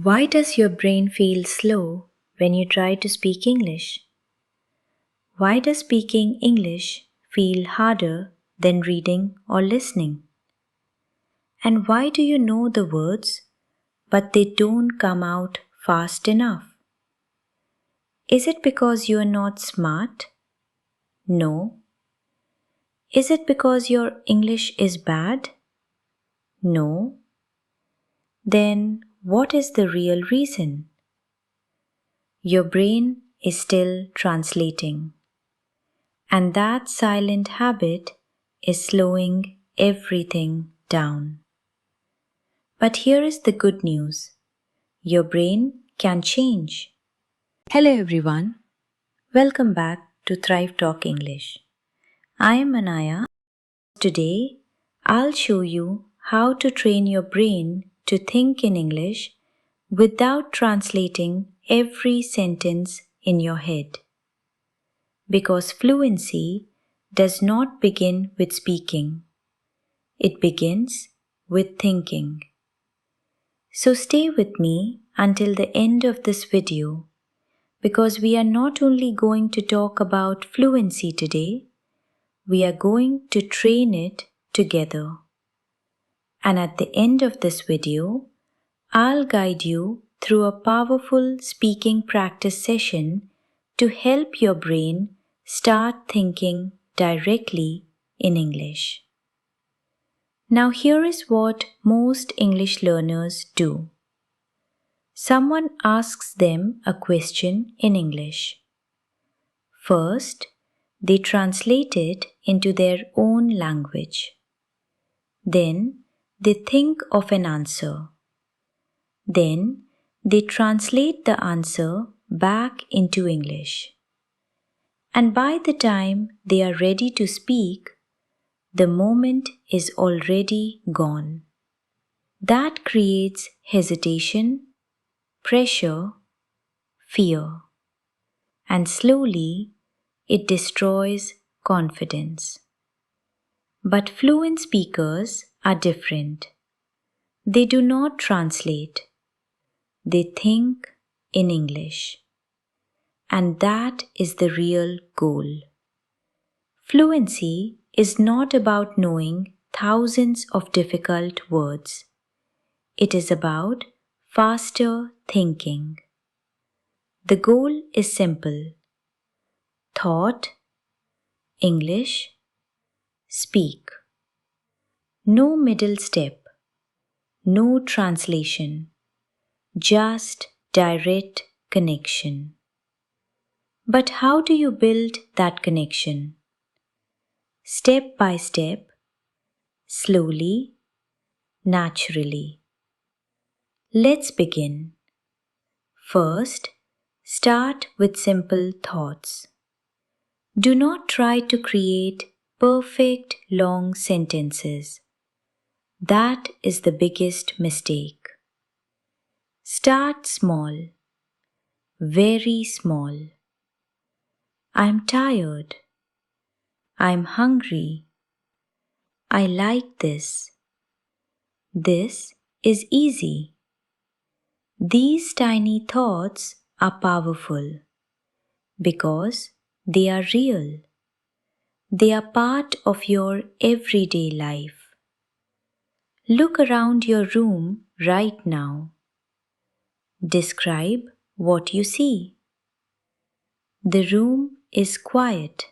Why does your brain feel slow when you try to speak English? Why does speaking English feel harder than reading or listening? And why do you know the words but they don't come out fast enough? Is it because you are not smart? No. Is it because your English is bad? No. Then what is the real reason? Your brain is still translating. And that silent habit is slowing everything down. But here is the good news. Your brain can change. Hello everyone. Welcome back to Thrive Talk English. I am Anaya. Today, I'll show you how to train your brain to think in English without translating every sentence in your head. Because fluency does not begin with speaking. It begins with thinking. So stay with me until the end of this video because we are not only going to talk about fluency today, we are going to train it together. And at the end of this video, I'll guide you through a powerful speaking practice session to help your brain start thinking directly in English. Now here is what most English learners do. Someone asks them a question in English. First, they translate it into their own language. Then, they think of an answer. Then, they translate the answer back into English. And by the time they are ready to speak, the moment is already gone. That creates hesitation, pressure, fear, and slowly it destroys confidence. But fluent speakers are different. They do not translate. They think in English. And that is the real goal. Fluency is not about knowing thousands of difficult words. It is about faster thinking. The goal is simple. Thought, English, speak. No middle step, no translation, just direct connection. But how do you build that connection? Step by step, slowly, naturally. Let's begin. First, start with simple thoughts. Do not try to create perfect long sentences. That is the biggest mistake. Start small, very small. I'm tired. I'm hungry. I like this. This is easy. These tiny thoughts are powerful because they are real. They are part of your everyday life. Look around your room right now. Describe what you see. The room is quiet.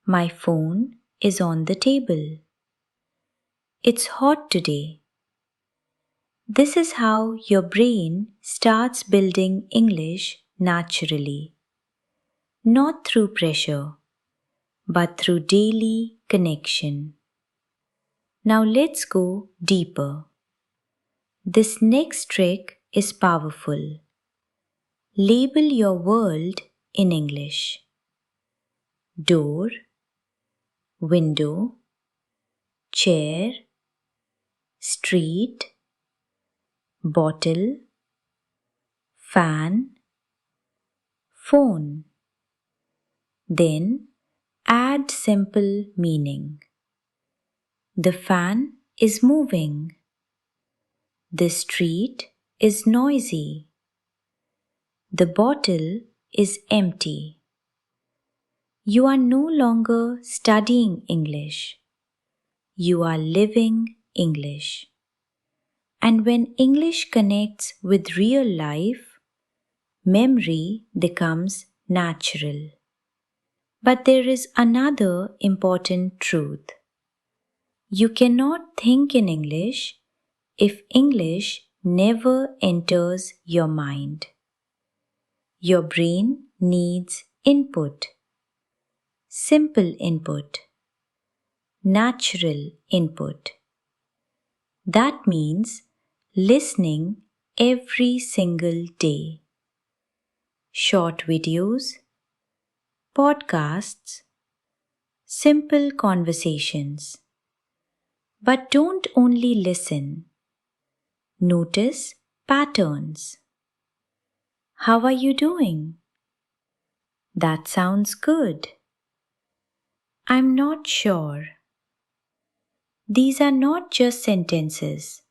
My phone is on the table. It's hot today. This is how your brain starts building English naturally. Not through pressure, but through daily connection. Now let's go deeper. This next trick is powerful. Label your world in English. Door, window, chair, street, bottle, fan, phone. Then add simple meaning. The fan is moving. The street is noisy. The bottle is empty. You are no longer studying English. You are living English. And when English connects with real life, memory becomes natural. But there is another important truth. You cannot think in English if English never enters your mind. Your brain needs input, simple input, natural input. That means listening every single day. Short videos, podcasts, simple conversations. But don't only listen. Notice patterns. How are you doing? That sounds good. I'm not sure. These are not just sentences.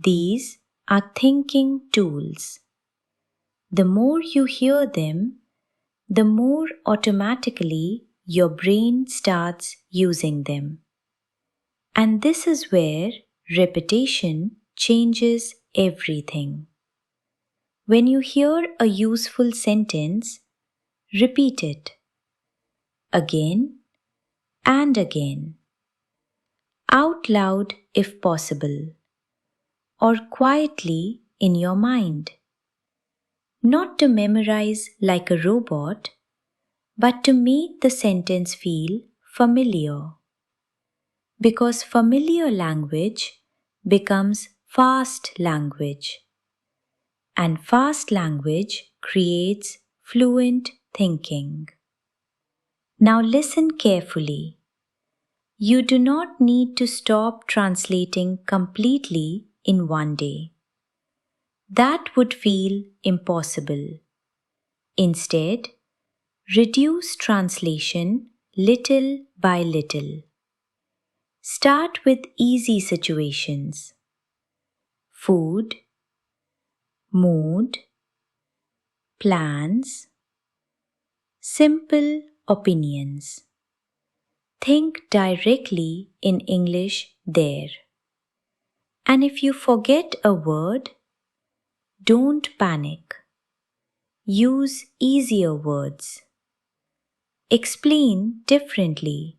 These are thinking tools. The more you hear them, the more automatically your brain starts using them. And this is where repetition changes everything. When you hear a useful sentence, repeat it again and again, out loud if possible, or quietly in your mind. Not to memorize like a robot, but to make the sentence feel familiar. Because familiar language becomes fast language, and fast language creates fluent thinking. Now listen carefully. You do not need to stop translating completely in one day. That would feel impossible. Instead, reduce translation little by little. Start with easy situations. Food, mood, plans, simple opinions. Think directly in English there. And if you forget a word, don't panic. Use easier words. Explain differently.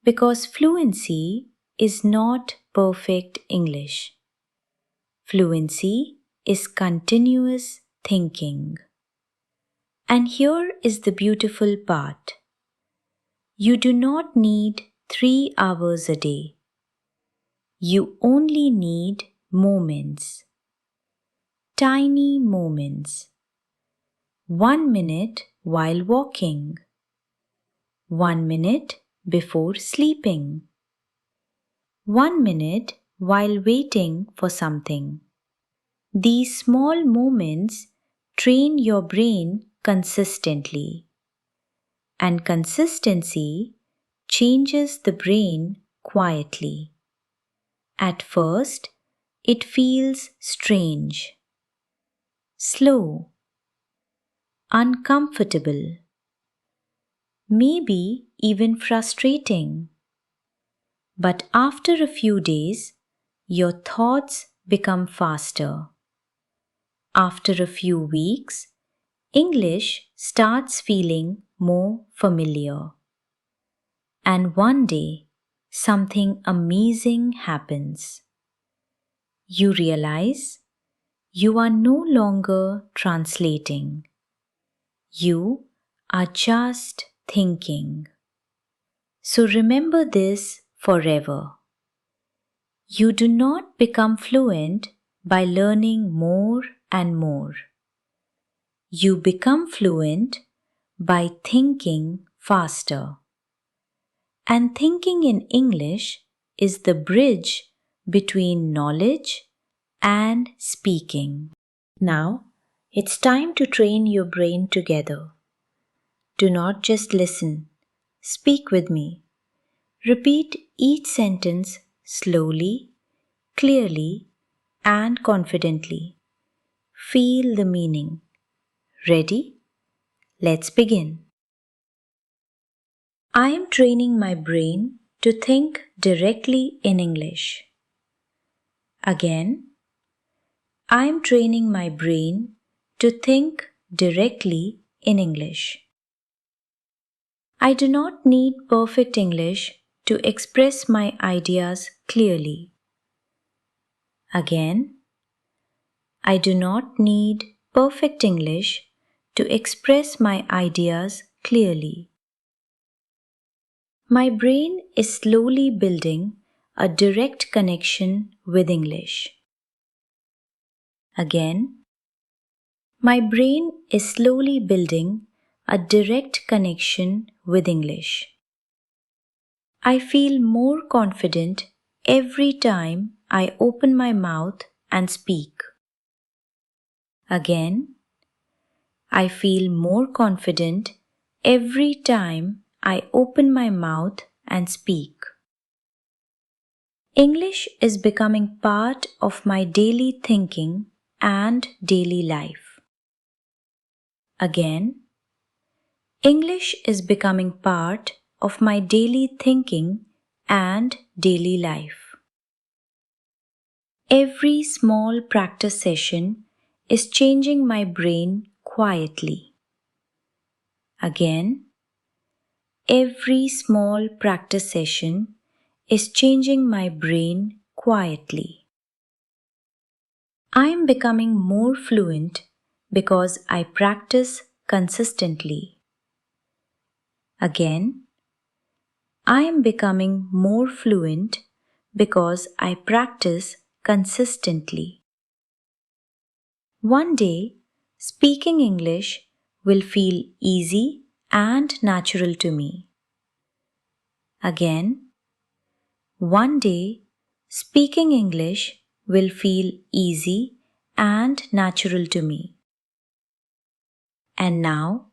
Because fluency is not perfect English. Fluency is continuous thinking. And here is the beautiful part. You do not need 3 hours a day. You only need moments. Tiny moments. 1 minute while walking. 1 minute before sleeping. 1 minute while waiting for something. These small moments train your brain consistently. And consistency changes the brain quietly. At first, it feels strange, slow, uncomfortable, maybe even frustrating. But after a few days, your thoughts become faster. After a few weeks, English starts feeling more familiar. And one day, something amazing happens. You realize you are no longer translating. You are just thinking. So remember this forever. You do not become fluent by learning more and more. You become fluent by thinking faster. And thinking in English is the bridge between knowledge and speaking. Now, it's time to train your brain together. Do not just listen. Speak with me. Repeat each sentence slowly, clearly, and confidently. Feel the meaning. Ready? Let's begin. I am training my brain to think directly in English. Again, I am training my brain to think directly in English. I do not need perfect English to express my ideas clearly. Again, I do not need perfect English to express my ideas clearly. My brain is slowly building a direct connection with English. Again, my brain is slowly building a direct connection with English. I feel more confident every time I open my mouth and speak. Again, I feel more confident every time I open my mouth and speak. English is becoming part of my daily thinking and daily life. Again, English is becoming part of my daily thinking and daily life. Every small practice session is changing my brain quietly. Again, every small practice session is changing my brain quietly. I am becoming more fluent because I practice consistently. Again, I am becoming more fluent because I practice consistently. One day, speaking English will feel easy and natural to me. Again, one day, speaking English will feel easy and natural to me. And now,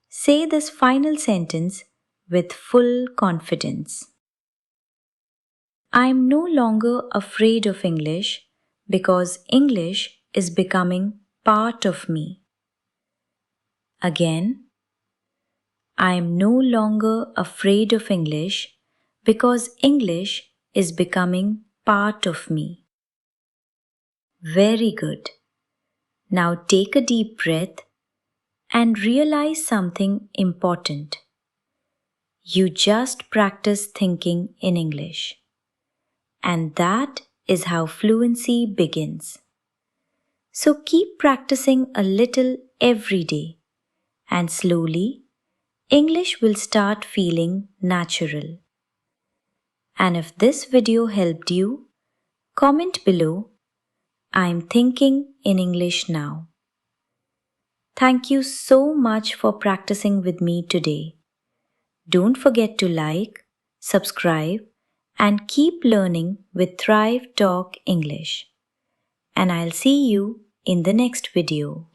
say this final sentence with full confidence. I am no longer afraid of English because English is becoming part of me. Again, I am no longer afraid of English because English is becoming part of me. Very good. Now take a deep breath and realize something important. You just practice thinking in English. And that is how fluency begins. So keep practicing a little every day, and slowly, English will start feeling natural. And if this video helped you, comment below, I'm thinking in English now. Thank you so much for practicing with me today. Don't forget to like, subscribe, and keep learning with Thrive Talk English. And I'll see you in the next video.